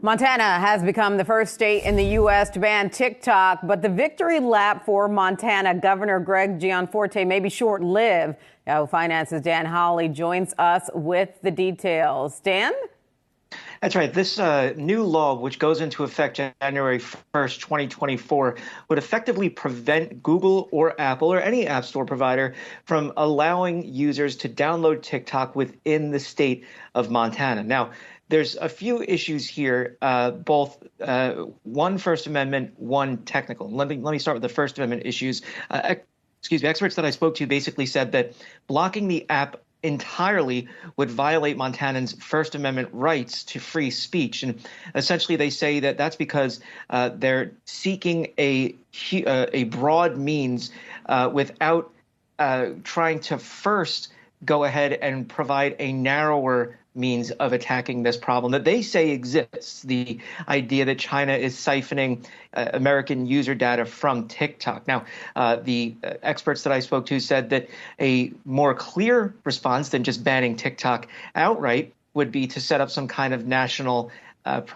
Montana has become the first state in the U.S. to ban TikTok, but the victory lap for Montana Governor Greg Gianforte may be short-lived. Yahoo Finance's Dan Hawley joins us with the details. Dan? That's right. This new law, which goes into effect January 1st, 2024, would effectively prevent Google or Apple or any app store provider from allowing users to download TikTok within the state of Montana. Now, there's a few issues here, both one First Amendment, one technical. Let me start with the First Amendment issues. Experts that I spoke to basically said that blocking the app entirely would violate Montanans' First Amendment rights to free speech. And essentially they say that that's because they're seeking a broad means without trying to first go ahead and provide a narrower means of attacking this problem that they say exists, the idea that China is siphoning American user data from TikTok. Now, the experts that I spoke to said that a more clear response than just banning TikTok outright would be to set up some kind of national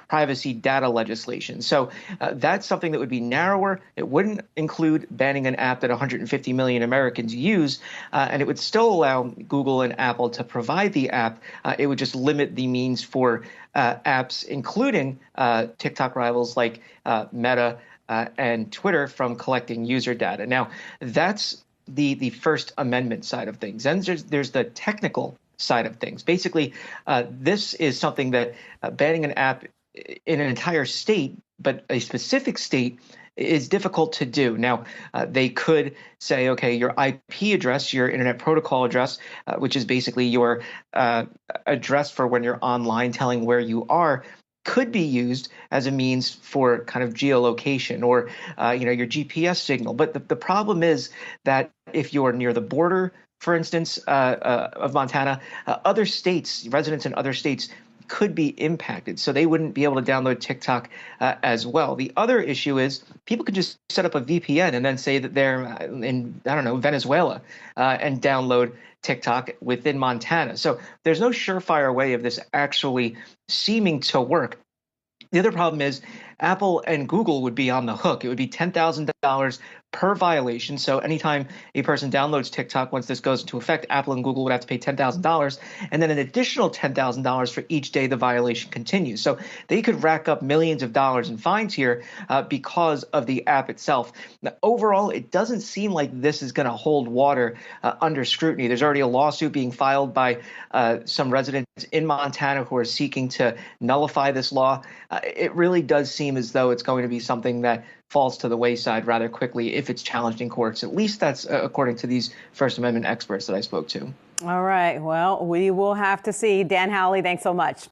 privacy data legislation. So that's something that would be narrower. It wouldn't include banning an app that 150 million Americans use, and it would still allow Google and Apple to provide the app. It would just limit the means for apps, including TikTok rivals like Meta and Twitter, from collecting user data. Now, that's the First Amendment side of things. And there's the technical side of things. Basically, this is something that banning an app in an entire state, but a specific state, is difficult to do. Now, they could say, okay, your IP address, your Internet Protocol address, which is basically your address for when you're online telling where you are, could be used as a means for kind of geolocation or, your GPS signal. But the problem is that if you're near the border, for instance, of Montana, other states, residents in other states could be impacted. So they wouldn't be able to download TikTok as well. The other issue is people could just set up a VPN and then say that they're in, Venezuela and download TikTok within Montana. So there's no surefire way of this actually seeming to work. The other problem is Apple and Google would be on the hook. It would be $10,000 per violation. So anytime a person downloads TikTok, once this goes into effect, Apple and Google would have to pay $10,000 and then an additional $10,000 for each day the violation continues. So they could rack up millions of dollars in fines here because of the app itself. Now, overall, it doesn't seem like this is going to hold water under scrutiny. There's already a lawsuit being filed by some residents in Montana who are seeking to nullify this law. It really does seem as though it's going to be something that falls to the wayside rather quickly if it's challenged in courts. At least that's according to these First Amendment experts that I spoke to. All right. Well, we will have to see. Dan Hawley, thanks so much.